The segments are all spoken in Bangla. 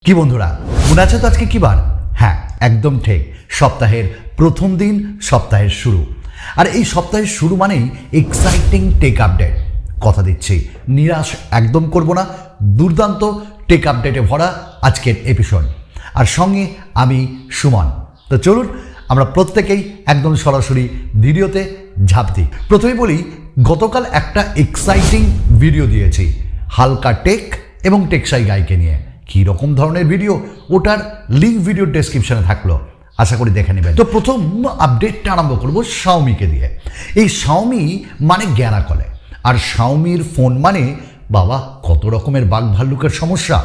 কি বন্ধুরা, মনে আছে তো আজকে কি বার? হ্যাঁ, একদম ঠিক, সপ্তাহের প্রথম দিন, সপ্তাহের শুরু। আর এই সপ্তাহের শুরু মানেই এক্সাইটিং টেক আপডেট। কথা দিচ্ছি, নিরাশ একদম করব না। দুর্দান্ত টেক আপডেটে ভরা আজকের এপিসোড, আর সঙ্গে আমি সুমন। তো চলুন আমরা প্রত্যেকেই একদম সরাসরি ভিডিওতে ঝাঁপ দিই। প্রথমে বলি, গতকাল একটা এক্সাইটিং ভিডিও দিয়েছি হালকা টেক এবং টেকসাই গাইকে নিয়ে। কী রকম ধরনের ভিডিও, ওটার লিঙ্ক ভিডিও ডেসক্রিপশনে থাকলো, আশা করি দেখে নেবেন। তো প্রথম আপডেটটা আরম্ভ করবো শাওমিকে দিয়ে। এই শাওমি মানে গ্যারা কলে, আর শাওমির ফোন মানে বাবা কত রকমের বাঘ ভাল্লুকের সমস্যা।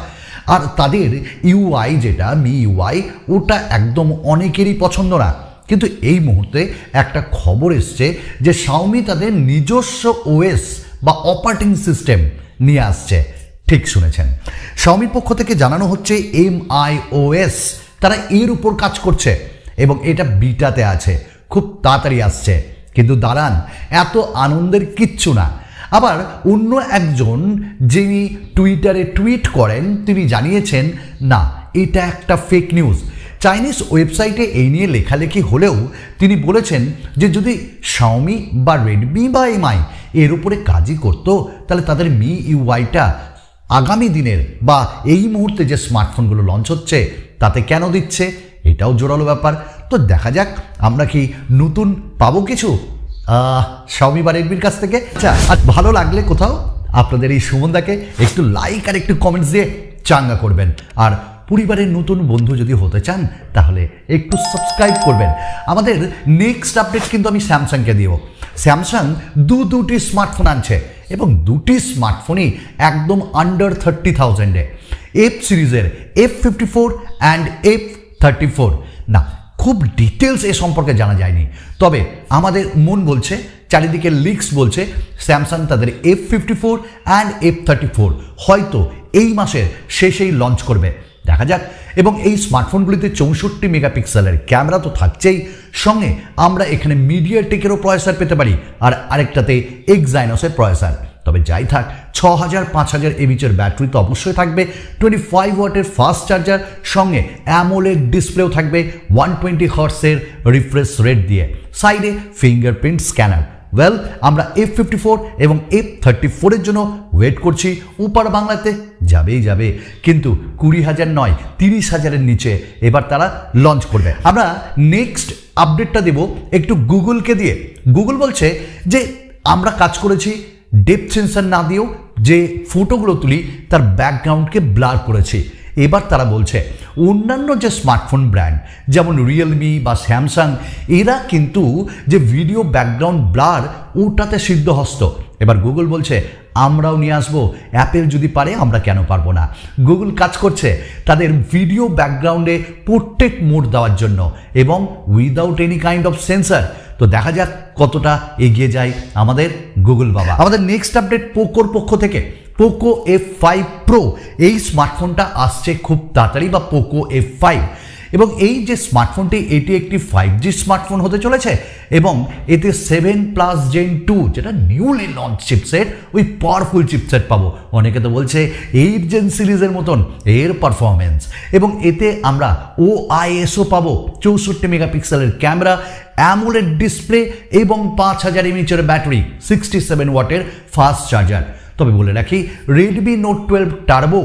আর তাদের ইউআই যেটা মি ইউআই, ওটা একদম অনেকেরই পছন্দ না। কিন্তু এই মুহূর্তে একটা খবর এসছে যে শাওমি তাদের নিজস্ব ওএস বা অপারেটিং সিস্টেম নিয়ে আসছে। ঠিক শুনেছেন, শাওমির পক্ষ থেকে জানানো হচ্ছে MIOS তারা এর উপর কাজ করছে এবং এটা বিটাতে আছে, খুব তাড়াতাড়ি আসছে। কিন্তু দাঁড়ান, এত আনন্দের কিচ্ছু না। আবার অন্য একজন যিনি টুইটারে টুইট করেন, তিনি জানিয়েছেন না, এটা একটা ফেক নিউজ। চাইনিজ ওয়েবসাইটে এই নিয়ে লেখালেখি হলেও তিনি বলেছেন যে যদি শাওমি বা রেডমি বা MI এর উপরে কাজই করতো, তাহলে তাদের মি ইউআইটা আগামী দিনের বা এই মুহূর্তে যে স্মার্টফোনগুলো লঞ্চ হচ্ছে তাতে কেন দিচ্ছে, এটাও জোরালো ব্যাপার। তো দেখা যাক আমরা কি নতুন পাবো কিছু শাওমি বা রেডমির কাছ থেকে। আচ্ছা, আর ভালো লাগলে কোথাও আপনাদের এই সুমনদাকে একটু লাইক আর একটু কমেন্টস দিয়ে চাঙ্গা করবেন। আর পরিবারের নতুন বন্ধু যদি হতে চান তাহলে একটু সাবস্ক্রাইব করবেন। আমাদের নেক্সট আপডেট কিন্তু আমি স্যামসাংকে দিব। স্যামসাং দুটি স্মার্টফোন আনছে এবং দুটি স্মার্টফোনই একদম আন্ডার 30,000-এ। এফ সিরিজের F54 অ্যান্ড F34। না, খুব ডিটেলস এ সম্পর্কে জানা যায়নি, তবে আমাদের মন বলছে, চারিদিকে লিক্স বলছে স্যামসাং তাদের F54 অ্যান্ড F34 হয়তো এই মাসের শেষেই লঞ্চ করবে। দেখা যাক। এবং এই স্মার্টফোনগুলিতে 64 মেগাপিক্সেলের ক্যামেরা তো থাকছেই, সঙ্গে আমরা এখানে মিডিয়াটেকেরও প্রসেসর পেতে পারি, আর আরেকটাতে এক্সাইনোসের প্রসেসর। তবে যাই থাক, 6000-5000 এমএইচের ব্যাটারি তো অবশ্যই থাকবে, 25 ওয়াটের ফাস্ট চার্জার, সঙ্গে অ্যামোলেড ডিসপ্লেও থাকবে 120 হার্টজের রিফ্রেশ রেট দিয়ে, সাইডে ফিঙ্গারপ্রিন্ট স্ক্যানার। ওয়েল, আমরা F54 এবং F34-এর জন্য ওয়েট করছি। উপার বাংলাতে যাবেই যাবে, কিন্তু 20,000 নয়, 30,000-এর নিচে এবার তারা লঞ্চ করবে। আমরা নেক্সট আপডেটটা দেব একটু গুগলকে দিয়ে। গুগল বলছে যে আমরা কাজ করেছি ডেপথ সেন্সর না দিয়েও, যে ফটোগুলো তুলি তার ব্যাকগ্রাউন্ডকে ব্লার করেছি। এবার তারা বলছে অন্যান্য যে স্মার্টফোন ব্র্যান্ড যেমন রিয়েলমি বা স্যামসাং, এরা কিন্তু যে ভিডিও ব্যাকগ্রাউন্ড ব্লার ওটাতে সিদ্ধহস্ত। এবার গুগল বলছে আমরাও নিয়ে আসবো, অ্যাপেল যদি পারে আমরা কেন পারবো না। গুগল কাজ করছে তাদের ভিডিও ব্যাকগ্রাউন্ডে পোর্ট্রেট মোড দেওয়ার জন্য এবং without any kind of sensor. তো দেখা যাক কতটা এগিয়ে যায় আমাদের গুগল বাবা। আমাদের নেক্সট আপডেট পোকোর পক্ষ থেকে। পোকো F5 Pro, এই স্মার্টফোনটা আসছে খুব তাড়াতাড়ি, বা পোকো F5। এবং এই যে স্মার্টফোনটি, এটি একটি 5G স্মার্টফোন হতে চলেছে এবং এতে 7+ Gen 2 যেটা নিউলি লঞ্চ চিপসেট, ওই পাওয়ারফুল চিপসেট পাবো। অনেকে তো বলছে 8 Gen সিরিজের মতন এর পারফরমেন্স। এবং এতে আমরা OISও পাবো, 64 মেগাপিক্সেলের ক্যামেরা, অ্যামোলেড ডিসপ্লে এবং 5000 এমএইচের ব্যাটারি, 67 ওয়াটের ফাস্ট চার্জার। তবে বলে রাখি, রেডমি নোট 12 টার্বো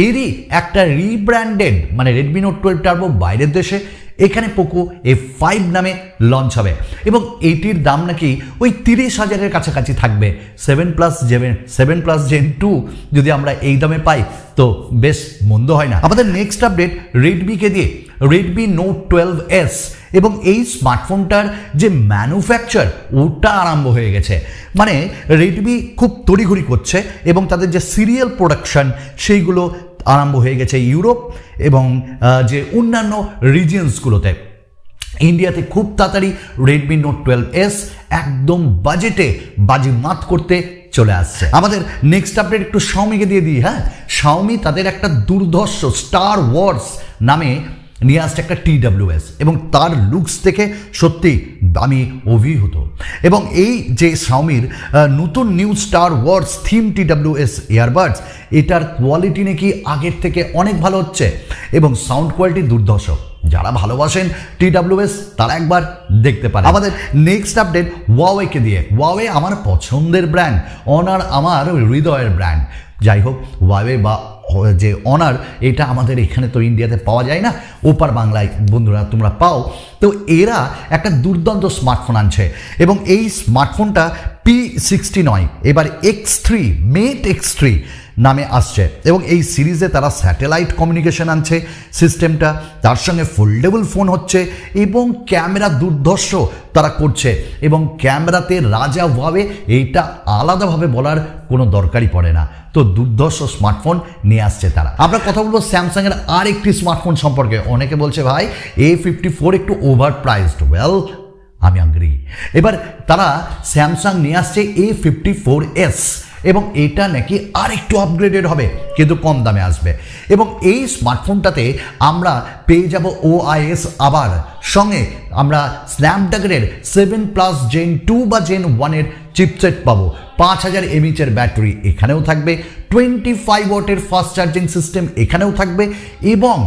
এরই একটা রিব্র্যান্ডেড, মানে রেডমি নোট 12 টার্বো বাইরের দেশে, এখানে পোকো F5 নামে লঞ্চ হবে এবং এটির দাম নাকি ওই 30,000-এর কাছাকাছি থাকবে। 7+ Gen 2 যদি আমরা এই দামে পাই তো বেশ মন্দ হয় না। আমাদের নেক্সট আপডেট রেডমিকে দিয়ে। রেডমি নোট 12S এবং এই স্মার্টফোনটার যে ম্যানুফ্যাকচার, ওটা আরম্ভ হয়ে গেছে। মানে রেডমি খুব তড়িঘড়ি করছে এবং তাদের যে সিরিয়াল প্রোডাকশন সেইগুলো আরম্ভ হয়ে গেছে ইউরোপ এবং যে অন্যান্য রিজিয়ন্সগুলোতে। ইন্ডিয়াতে খুব তাড়াতাড়ি রেডমি নোট 12S একদম বাজেটে বাজিমাত করতে চলে আসছে। আমাদের নেক্সট আপডেট একটু শাওমিকে দিয়ে দিই। হ্যাঁ, শাওমি তাদের একটা দুর্ধর্ষ স্টার ওয়ার্স নামে নিয়ে আসছে একটা TWS এবং তার লুকস দেখে সত্যি আমি অভিভূত। এবং এই যে শাওমির নতুন new Star Wars theme TWS earbuds, এটার কোয়ালিটি নাকি আগের থেকে অনেক ভালো হচ্ছে এবং সাউন্ড কোয়ালিটি দুর্ধর্ষ। যারা ভালোবাসেন TWS তারা একবার দেখতে পারেন। আমাদের নেক্সট আপডেট ওয়াওয়েকে দিয়ে। ওয়াওয়ে আমার পছন্দের ব্র্যান্ড, অনার আমার হৃদয়ের ব্র্যান্ড। যাই হোক, ওয়াওয়ে বা যে অনার, এটা আমাদের এখানে তো ইন্ডিয়াতে পাওয়া যায় না, ওপার বাংলায় বন্ধুরা তোমরা পাও। তো এরা একটা দুর্দান্ত স্মার্টফোন আনছে এবং এই স্মার্টফোনটা P60 নয়, এবার X3 মেট X3 নামে আসছে এবং এই সিরিজে তারা স্যাটেলাইট কমিউনিকেশন আনছে সিস্টেমটা, তার সঙ্গে ফোল্ডেবল ফোন হচ্ছে এবং ক্যামেরা দুর্ধর্ষ তারা করছে এবং ক্যামেরাতে রাজা ওয়াওয়ে, এইটা আলাদাভাবে বলার কোনো দরকারই পড়ে না। তো দুর্ধর্ষ স্মার্টফোন নিয়ে আসছে তারা। আমরা কথা বলবো স্যামসাংয়ের আর একটি স্মার্টফোন সম্পর্কে। অনেকে বলছে ভাই A54 একটু ওভার প্রাইসড। ওয়েল, আমি আগ্রী। এবার তারা স্যামসাং নিয়ে আসছে A54S এবং এটা নাকি আর একটু আপগ্রেডেড হবে, কিন্তু কম দামে আসবে। এবং এই স্মার্টফোনটাতে আমরা পেয়ে যাব OIS, আবার সঙ্গে আমরা স্ন্যাপড্রাগনের 7+ Gen 2 বা Gen 1 এর চিপসেট পাবো। 5000 mAh এর ব্যাটারি এখানেও থাকবে, 25 ওয়াটের ফাস্ট চার্জিং সিস্টেম এখানেও থাকবে এবং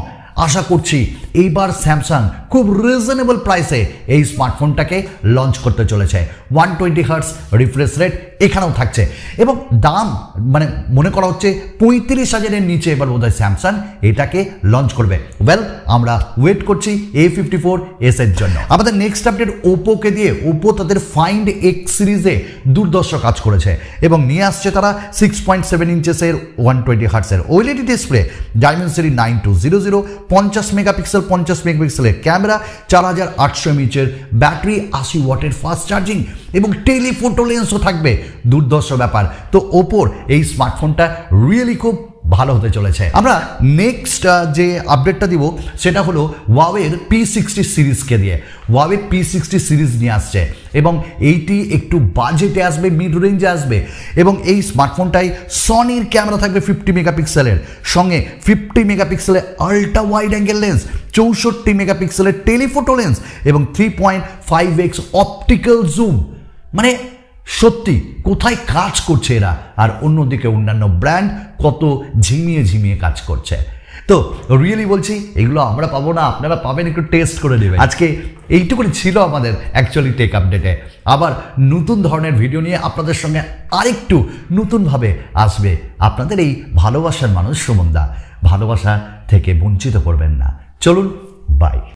আশা করছি এইবার স্যামসাং খুব রিজনেবল প্রাইসে এই স্মার্টফোনটাকে লঞ্চ করতে চলেছে। 120 হার্টজ রিফ্রেশ রেট এখানেও থাকছে এবং দাম মানে মনে করা হচ্ছে 35,000-এর নিচে এবার বোধহয় স্যামসাং এটাকে লঞ্চ করবে। ওয়েল, আমরা ওয়েট করছি A54S এর জন্য। আমাদের নেক্সট আপডেট ওপোকে দিয়ে। ওপো তাদের ফাইন্ড X সিরিজে দুর্ধর্ষ কাজ করেছে এবং নিয়ে আসছে তারা 6.7 ইঞ্চেসের 120 হার্টসের OLED ডিসপ্লে, ডায়মেনসিটি 9200, 50 মেগাপিক্সেল 50 মেগাপিক্সেলের ক্যামেরা, 4800 mAh এর ব্যাটারি, 80 ওয়াটের ফাস্ট চার্জিং এবং টেলিফোটো লেন্সও থাকবে। দুর্ধর্ষ ব্যাপার। তো ওপোর এই স্মার্টফোনটা রিয়েলি খুব ভালো হতে চলেছে। আমরা নেক্সট যে আপডেটটা দিব সেটা হলো ওয়াওয়ের P60 সিরিজকে দিয়ে। ওয়াওয়ে P60 সিরিজ নিয়ে আসছে এবং এইটি একটু বাজেটে আসবে, মিড রেঞ্জে আসবে এবং এই স্মার্টফোনটাই সনির ক্যামেরা থাকবে 50 মেগাপিক্সেলের, সঙ্গে 50 মেগাপিক্সেলের আল্ট্রা ওয়াইড অ্যাঙ্গেল লেন্স, 64 মেগাপিক্সেলের টেলিফোটো লেন্স এবং 3.5x অপটিক্যাল জুম। মানে সত্যি কোথায় কাজ করছে এরা, আর অন্যদিকে অন্যান্য ব্র্যান্ড কত ঝিমিয়ে ঝিমিয়ে কাজ করছে। তো রিয়েলি বলছি, এগুলো আমরা পাবো না, আপনারা পাবেন, একটু টেস্ট করে নেবেন। আজকে এইটুকুনি ছিল আমাদের অ্যাকচুয়ালি টেক আপডেটে। আবার নতুন ধরনের ভিডিও নিয়ে আপনাদের সঙ্গে আরেকটু নতুনভাবে আসবে আপনাদের এই ভালোবাসার মানুষ সুমনদা। ভালোবাসা থেকে বঞ্চিত করবেন না। চলুন, বাই।